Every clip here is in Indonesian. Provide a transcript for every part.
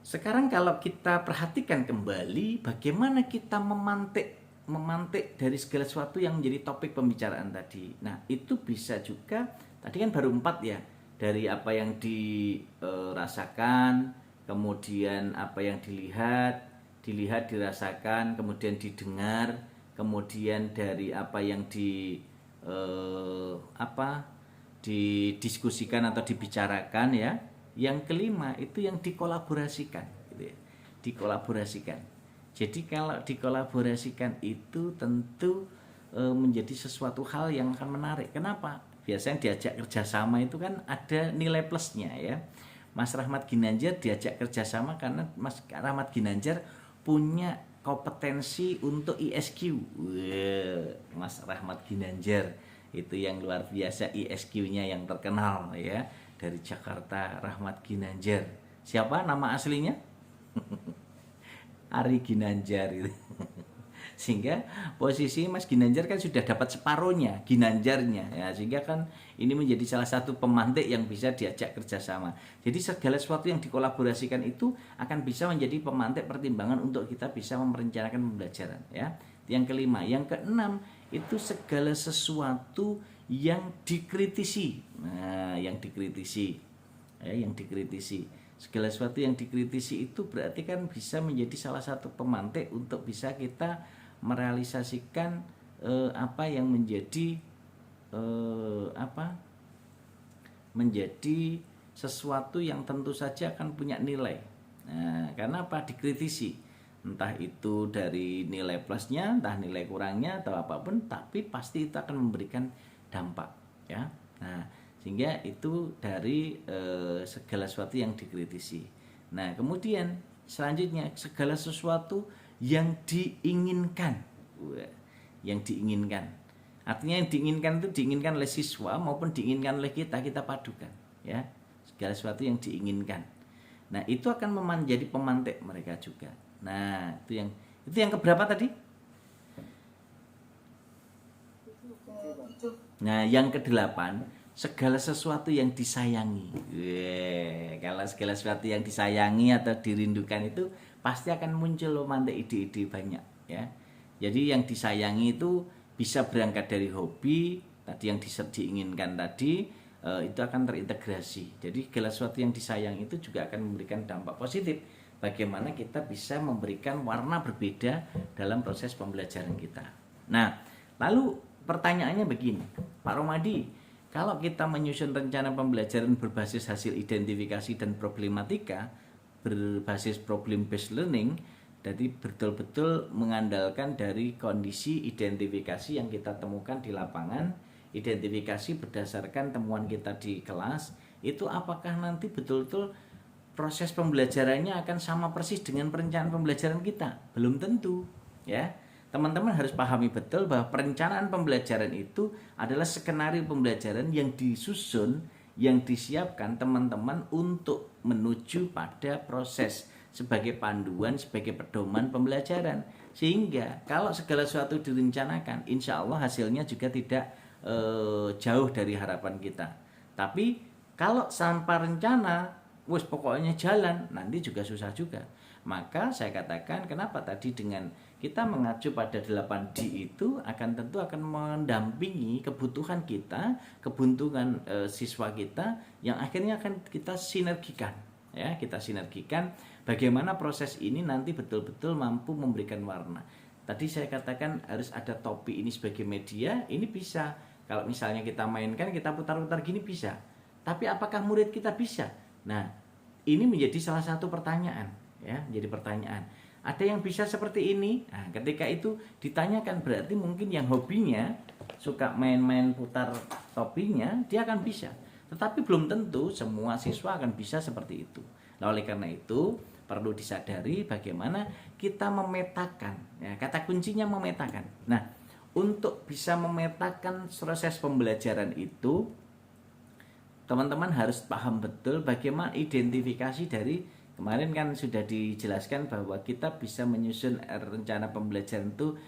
Sekarang kalau kita perhatikan kembali bagaimana kita memantik dari segala sesuatu yang menjadi topik pembicaraan tadi. Nah, itu bisa juga, tadi kan baru 4 ya, dari apa yang dirasakan, kemudian apa yang dilihat, dirasakan, kemudian didengar, kemudian dari apa yang didiskusikan atau dibicarakan ya. Yang kelima itu yang dikolaborasikan gitu ya. Dikolaborasikan. Jadi kalau dikolaborasikan itu tentu menjadi sesuatu hal yang akan menarik. Kenapa? Biasanya diajak kerjasama itu kan ada nilai plusnya ya. Mas Rahmat Ginanjar diajak kerjasama karena Mas Rahmat Ginanjar punya kompetensi untuk ISQ. Mas Rahmat Ginanjar itu yang luar biasa, ISQ-nya yang terkenal ya, dari Jakarta, Rahmat Ginanjar. Siapa nama aslinya? Ari Ginanjar itu. Sehingga posisi Mas Ginanjar kan sudah dapat separohnya, Ginanjarnya ya, sehingga kan ini menjadi salah satu pemantik yang bisa diajak kerjasama. Jadi segala sesuatu yang dikolaborasikan itu akan bisa menjadi pemantik pertimbangan untuk kita bisa merencanakan pembelajaran ya. Yang kelima, yang keenam itu segala sesuatu yang dikritisi. Nah, yang dikritisi ya, yang dikritisi. Segala sesuatu yang dikritisi itu berarti kan bisa menjadi salah satu pemantik untuk bisa kita merealisasikan apa yang menjadi menjadi sesuatu yang tentu saja akan punya nilai. Nah, karena apa? Dikritisi. Entah itu dari nilai plusnya, entah nilai kurangnya atau apapun, tapi pasti itu akan memberikan dampak ya. Nah, sehingga itu dari segala sesuatu yang dikritisi. Nah, kemudian selanjutnya segala sesuatu yang diinginkan. Yang diinginkan. Artinya yang diinginkan itu diinginkan oleh siswa maupun diinginkan oleh kita padukan ya. Segala sesuatu yang diinginkan. Nah, itu akan menjadi pemantik mereka juga. Nah, itu yang keberapa tadi? Nah, yang kedelapan, segala sesuatu yang disayangi. Kalau segala sesuatu yang disayangi atau dirindukan itu pasti akan muncul mantik ide-ide banyak ya. Jadi yang disayangi itu bisa berangkat dari hobi tadi yang diinginkan tadi, itu akan terintegrasi. Jadi segala sesuatu yang disayang itu juga akan memberikan dampak positif. Bagaimana kita bisa memberikan warna berbeda dalam proses pembelajaran kita. Nah, lalu pertanyaannya begini, Pak Romadi, kalau kita menyusun rencana pembelajaran berbasis hasil identifikasi dan problematika, berbasis problem based learning, jadi betul-betul mengandalkan dari kondisi identifikasi yang kita temukan di lapangan, identifikasi berdasarkan temuan kita di kelas, itu apakah nanti betul-betul proses pembelajarannya akan sama persis dengan perencanaan pembelajaran kita? Belum tentu, ya. Teman-teman harus pahami betul bahwa perencanaan pembelajaran itu adalah skenario pembelajaran yang disusun, yang disiapkan teman-teman untuk menuju pada proses sebagai panduan, sebagai pedoman pembelajaran. Sehingga kalau segala sesuatu direncanakan, insya Allah hasilnya juga tidak jauh dari harapan kita. Tapi kalau tanpa rencana, wes pokoknya jalan, nanti juga susah juga. Maka saya katakan kenapa tadi dengan kita mengacu pada 8D itu tentu akan mendampingi kebutuhan kita, kebutuhan siswa kita yang akhirnya akan kita sinergikan. Ya, kita sinergikan bagaimana proses ini nanti betul-betul mampu memberikan warna. Tadi saya katakan harus ada topi ini sebagai media, ini bisa. Kalau misalnya kita mainkan, kita putar-putar gini bisa. Tapi apakah murid kita bisa? Nah, ini menjadi salah satu pertanyaan, ya, menjadi pertanyaan. Ada yang bisa seperti ini? Nah, ketika itu ditanyakan berarti mungkin yang hobinya suka main-main putar topinya, dia akan bisa. Tetapi belum tentu semua siswa akan bisa seperti itu. Nah, oleh karena itu perlu disadari bagaimana kita memetakan. Ya, kata kuncinya memetakan. Nah, untuk bisa memetakan proses pembelajaran itu, teman-teman harus paham betul bagaimana identifikasi dari kemarin kan sudah dijelaskan bahwa kita bisa menyusun rencana pembelajaran itu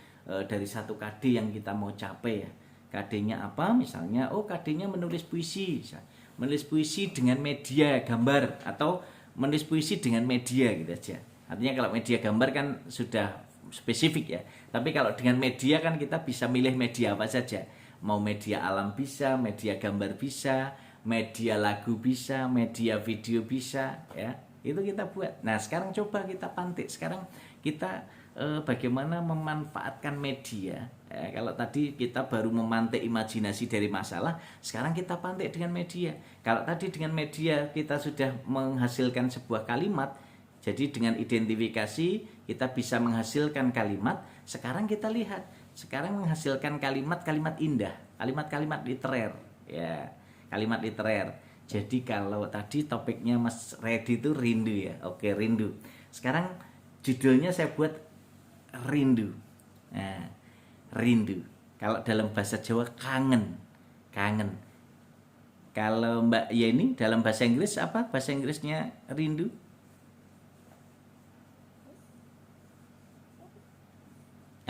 dari 1 KD yang kita mau capai ya. KD-nya apa? Misalnya, KD-nya menulis puisi. Menulis puisi dengan media gambar atau menulis puisi dengan media gitu aja. Artinya kalau media gambar kan sudah spesifik ya. Tapi kalau dengan media kan kita bisa milih media apa saja. Mau media alam bisa, media gambar bisa, media lagu bisa, media video bisa ya. Itu kita buat. Nah, sekarang coba kita pantik. Sekarang kita bagaimana memanfaatkan media. Kalau tadi kita baru memantik imajinasi dari masalah, sekarang kita pantik dengan media. Kalau tadi dengan media kita sudah menghasilkan sebuah kalimat, jadi dengan identifikasi kita bisa menghasilkan kalimat. Sekarang kita lihat, sekarang menghasilkan kalimat-kalimat indah, kalimat-kalimat literer, ya, kalimat literer. Jadi kalau tadi topiknya Mas Redi itu rindu ya, oke rindu. Sekarang judulnya saya buat rindu. Nah, rindu. Kalau dalam bahasa Jawa kangen, kangen. Kalau Mbak Yeni dalam bahasa Inggris apa? Bahasa Inggrisnya rindu?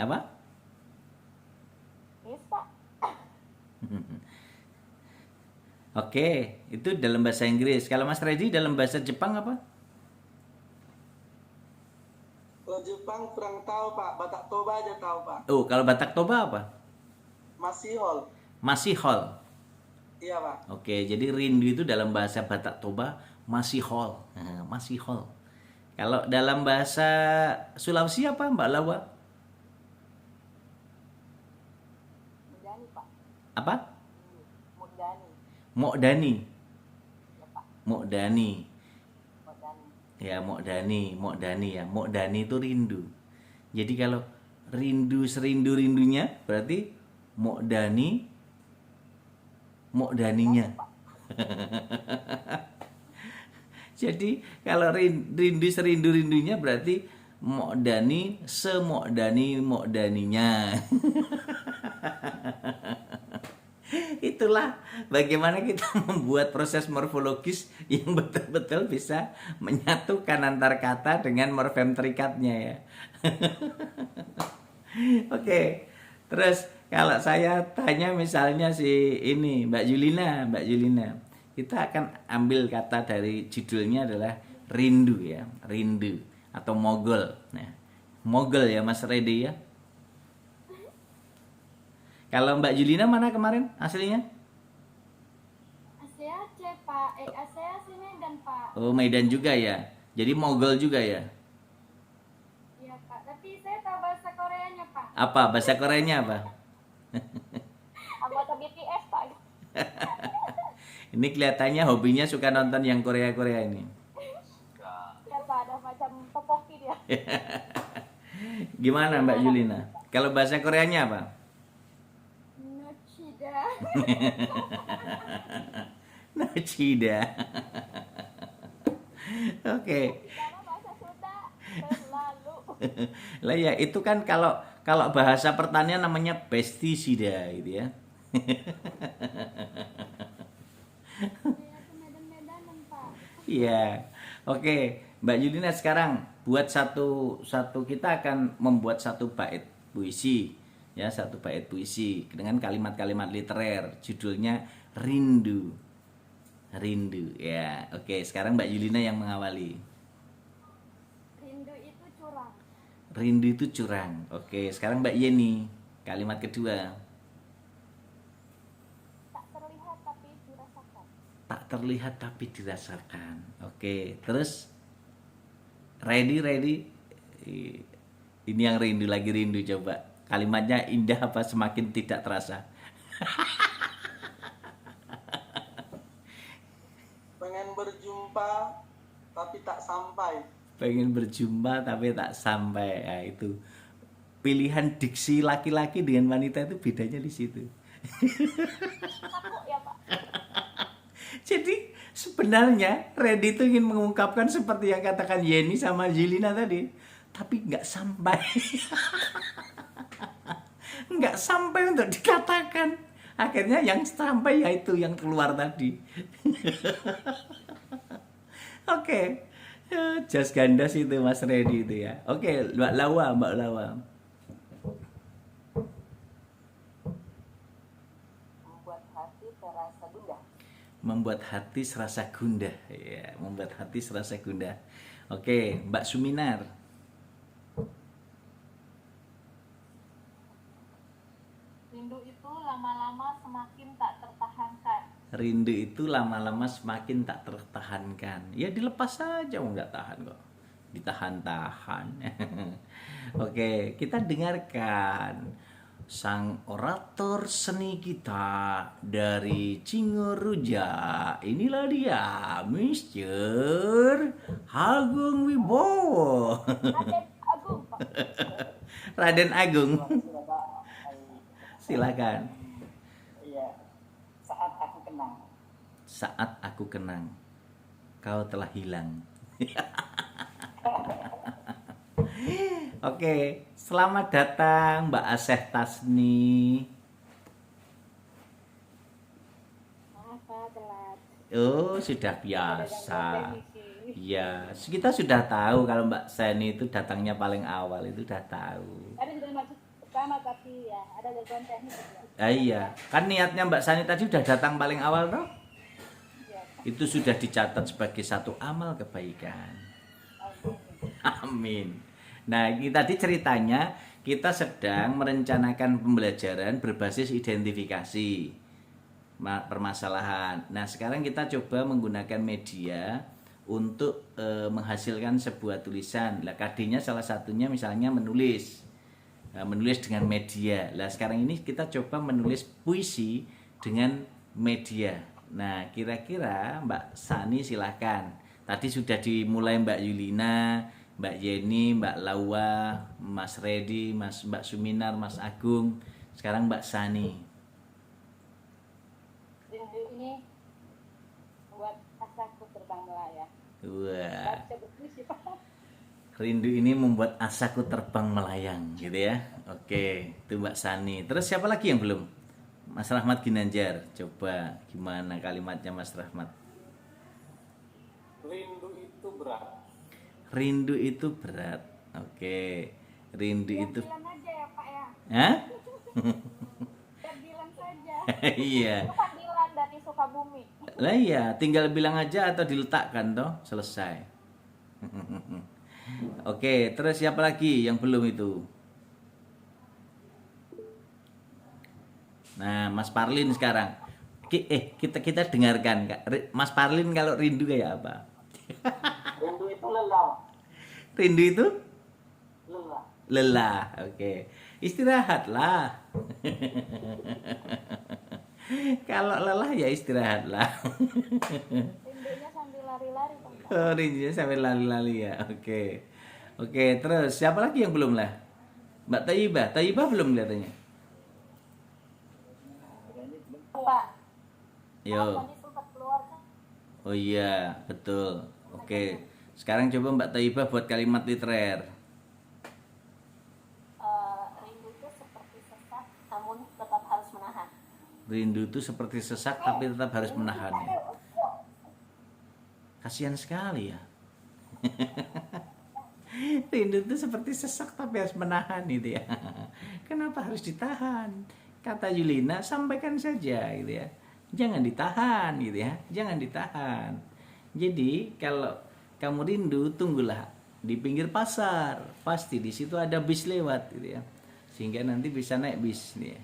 Apa? Oke, itu dalam bahasa Inggris. Kalau Mas Redi dalam bahasa Jepang apa? Kalau Jepang kurang tahu Pak, Batak Toba aja tahu Pak. Oh, kalau Batak Toba apa? Masihol. Masihol. Iya Pak. Oke, jadi rindu itu dalam bahasa Batak Toba masihol. Nah, masihol. Kalau dalam bahasa Sulawesi apa Mbak Lawa? Mudani, Pak. Apa? Mudani. Mokdani. Ya, Pak. Mokdani. Mudani. Ya, Mokdani ya. Mokdani itu rindu. Jadi kalau rindu serindu-rindunya berarti Mokdaninya. Jadi kalau rindu serindu-rindunya berarti Mokdani Mokdaninya. Itulah bagaimana kita membuat proses morfologis yang betul-betul bisa menyatukan antar kata dengan morfem terikatnya ya. Oke, terus kalau saya tanya misalnya si ini Mbak Julina, kita akan ambil kata dari judulnya adalah rindu ya, rindu atau mogol. Nah, mogol ya Mas Redi ya. Kalau Mbak Julina mana kemarin aslinya? Asli Aceh, Pak. Asli Medan, Pak. Oh, Medan juga ya. Jadi mogol juga ya. Iya, Pak. Tapi saya tahu bahasa Koreanya, Pak. Apa bahasa Koreanya apa? Anggota BTS, Pak. Ini kelihatannya hobinya suka nonton yang Korea-Korea ini. Ya, Pak, ada macam topoki dia. Gimana Mbak Julina? Kalau bahasa Koreanya apa? Nochida. Nochida. Oke. Karena bahasa Sunda terlalu. Lah ya itu kan kalau bahasa pertanian namanya pestisida gitu ya. Saya ke Medan-Medanan, Pak. Iya. Oke, Mbak Julina sekarang buat satu kita akan membuat satu bait puisi ya, satu bait puisi dengan kalimat-kalimat literer judulnya rindu. Rindu ya. Oke, sekarang Mbak Julina yang mengawali. Rindu itu curang. Rindu itu curang. Oke, sekarang Mbak Yeni kalimat kedua. Tak terlihat tapi dirasakan. Tak terlihat tapi dirasakan. Oke, terus ready. Ini yang rindu lagi rindu coba. Kalimatnya indah apa semakin tidak terasa? Pengen berjumpa tapi tak sampai. Pengen berjumpa tapi tak sampai. Nah, itu pilihan diksi laki-laki dengan wanita itu bedanya di situ. Takut ya, Pak. Jadi sebenarnya Reddy itu ingin mengungkapkan seperti yang katakan Yeni sama Julina tadi, tapi nggak sampai, nggak sampai untuk dikatakan. Akhirnya yang sampai yaitu yang keluar tadi. Oke, jas gandas itu Mas Reddy itu ya. Oke, Mbak Lawa. Membuat hati terasa gundah. membuat hati serasa gundah. Ya, membuat hati serasa gundah. Oke, Mbak Suminar. Rindu itu lama-lama semakin tak tertahankan. Rindu itu lama-lama semakin tak tertahankan. Ya dilepas saja, nggak tahan kok. Ditahan-tahan. Oke, kita dengarkan sang orator seni kita dari Cingoruja. Inilah dia, Mr. Agung Wibowo. Raden Agung, Pak. Raden Agung. Sudah Pak. Silakan. Iya. Saat aku kenang. Saat aku kenang, kau telah hilang. Oke, selamat datang Mbak Aseh Tasni. Maaf Pak, telat. Oh, sudah biasa. Ada yang Iya, kita sudah tahu kalau Mbak Seni itu datangnya paling awal, itu sudah tahu. Ada juga maksud pertama tapi ya ada gangguan teknis juga. Iya, kan niatnya Mbak Sani tadi sudah datang paling awal toh? Iya. Itu sudah dicatat sebagai satu amal kebaikan. Amin. Nah, ini tadi ceritanya kita sedang merencanakan pembelajaran berbasis identifikasi permasalahan. Nah, sekarang kita coba menggunakan media untuk menghasilkan sebuah tulisan. Lah, KD-nya salah satunya misalnya menulis. Menulis dengan media. Lah, sekarang ini kita coba menulis puisi dengan media. Nah, kira-kira Mbak Sani silakan. Tadi sudah dimulai Mbak Yulina, Mbak Yeni, Mbak Lawa, Mas Redi, Mbak Suminar, Mas Agung. Sekarang Mbak Sani. Rindu ini membuat asaku terbang melayang. Wah, Baca berpuisi Pak. rindu ini membuat asaku terbang melayang, gitu ya. Oke, itu Mbak Sani. Terus siapa lagi yang belum? Mas Rahmat Ginanjar. Coba gimana kalimatnya Mas Rahmat? Rindu itu berat. Rindu itu berat. Oke. Rindu itu. Bilang aja ya Pak ya. Hah? Ya bilang saja. Iya. Itu panggilan dari Sukabumi. Lah iya, tinggal bilang aja atau diletakkan toh, selesai. Oke, terus siapa lagi yang belum itu? Nah, Mas Parlin sekarang. Kita dengarkan Kak. Mas Parlin kalau rindu kayak apa? Rindu itu lelah. Rindu itu Lelah. lelah. Oke. Istirahatlah. Kalau lelah ya istirahatlah. Rindunya sambil lari-lari Pak. Oh, rindunya sampai lali-lali ya. Oke. Oke, terus siapa lagi yang belum lah? Mbak Taibah. Taibah belum kelihatannya. Pak. Yo. Tadi sempat keluar kan? Oh iya, betul. Oke. Sekarang coba Mbak Taibah buat kalimat literer. Rindu itu seperti sesak namun tetap harus menahan. Rindu itu seperti sesak tapi tetap harus menahannya. Kasihan sekali ya. Rindu itu seperti sesak tapi harus menahan itu ya. Kenapa harus ditahan? Kata Yulina, sampaikan saja gitu ya. Jangan ditahan gitu ya. Jangan ditahan. Jadi kalau kamu rindu, tunggulah di pinggir pasar. Pasti di situ ada bis lewat gitu ya. Sehingga nanti bisa naik bis nih ya.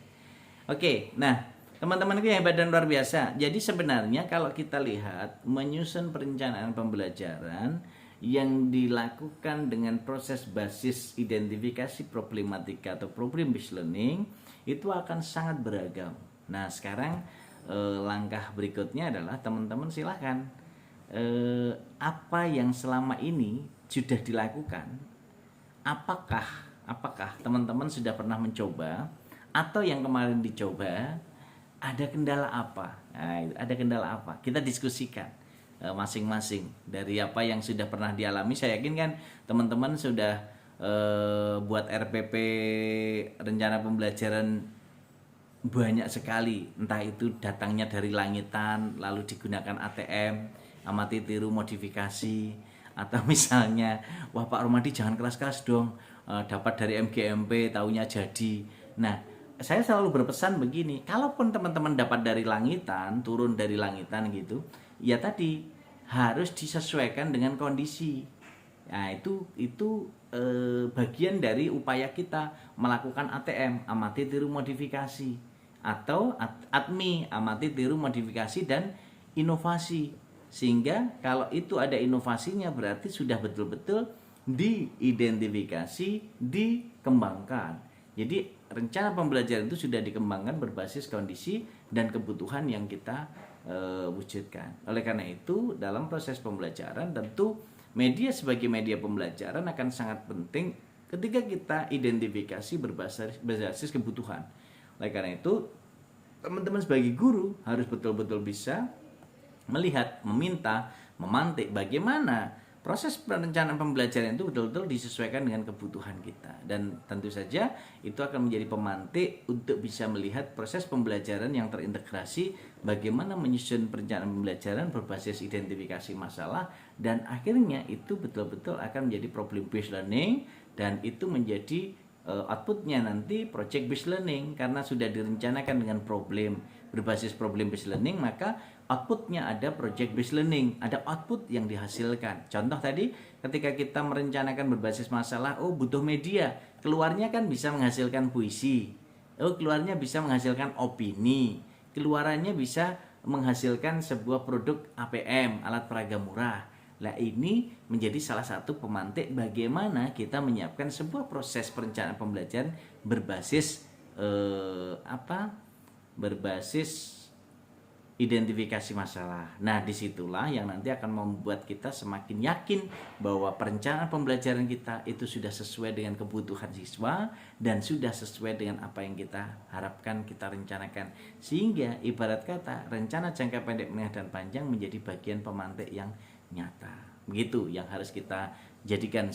Oke, nah teman-temanku yang hebat dan luar biasa. Jadi sebenarnya kalau kita lihat menyusun perencanaan pembelajaran yang dilakukan dengan proses basis identifikasi problematika atau problem based learning itu akan sangat beragam. Nah, sekarang langkah berikutnya adalah teman-teman silahkan apa yang selama ini sudah dilakukan, apakah teman-teman sudah pernah mencoba atau yang kemarin dicoba ada kendala apa? Nah, ada kendala apa? Kita diskusikan masing-masing dari apa yang sudah pernah dialami. Saya yakin kan teman-teman sudah buat RPP rencana pembelajaran banyak sekali, entah itu datangnya dari langitan lalu digunakan ATM, amati tiru modifikasi, atau misalnya wah Pak Romadi jangan keras-keras dong, dapat dari MGMP taunya jadi. Nah, saya selalu berpesan begini, kalaupun teman-teman dapat dari langitan, turun dari langitan gitu, ya tadi harus disesuaikan dengan kondisi. Nah, itu bagian dari upaya kita melakukan ATM, amati tiru modifikasi, atau ATMI, amati tiru modifikasi dan inovasi. Sehingga kalau itu ada inovasinya berarti sudah betul-betul diidentifikasi, dikembangkan. Jadi rencana pembelajaran itu sudah dikembangkan berbasis kondisi dan kebutuhan yang kita wujudkan. Oleh karena itu dalam proses pembelajaran tentu media sebagai media pembelajaran akan sangat penting ketika kita identifikasi berbasis kebutuhan. Oleh karena itu teman-teman sebagai guru harus betul-betul bisa melihat, meminta, memantik bagaimana proses perencanaan pembelajaran itu betul-betul disesuaikan dengan kebutuhan kita. Dan tentu saja itu akan menjadi pemantik untuk bisa melihat proses pembelajaran yang terintegrasi, bagaimana menyusun perencanaan pembelajaran berbasis identifikasi masalah, dan akhirnya itu betul-betul akan menjadi problem based learning, dan itu menjadi outputnya nanti project based learning. Karena sudah direncanakan dengan problem, berbasis problem based learning, maka outputnya ada project based learning, ada output yang dihasilkan. Contoh tadi ketika kita merencanakan berbasis masalah, oh butuh media, keluarnya kan bisa menghasilkan puisi, oh keluarnya bisa menghasilkan opini, keluarannya bisa menghasilkan sebuah produk APM, alat peraga murah. Nah, ini menjadi salah satu pemantik bagaimana kita menyiapkan sebuah proses perencanaan pembelajaran berbasis berbasis identifikasi masalah. Nah, disitulah yang nanti akan membuat kita semakin yakin bahwa perencanaan pembelajaran kita itu sudah sesuai dengan kebutuhan siswa dan sudah sesuai dengan apa yang kita harapkan, kita rencanakan. Sehingga ibarat kata rencana jangka pendek, menengah, dan panjang menjadi bagian pemantik yang nyata. Begitu yang harus kita jadikan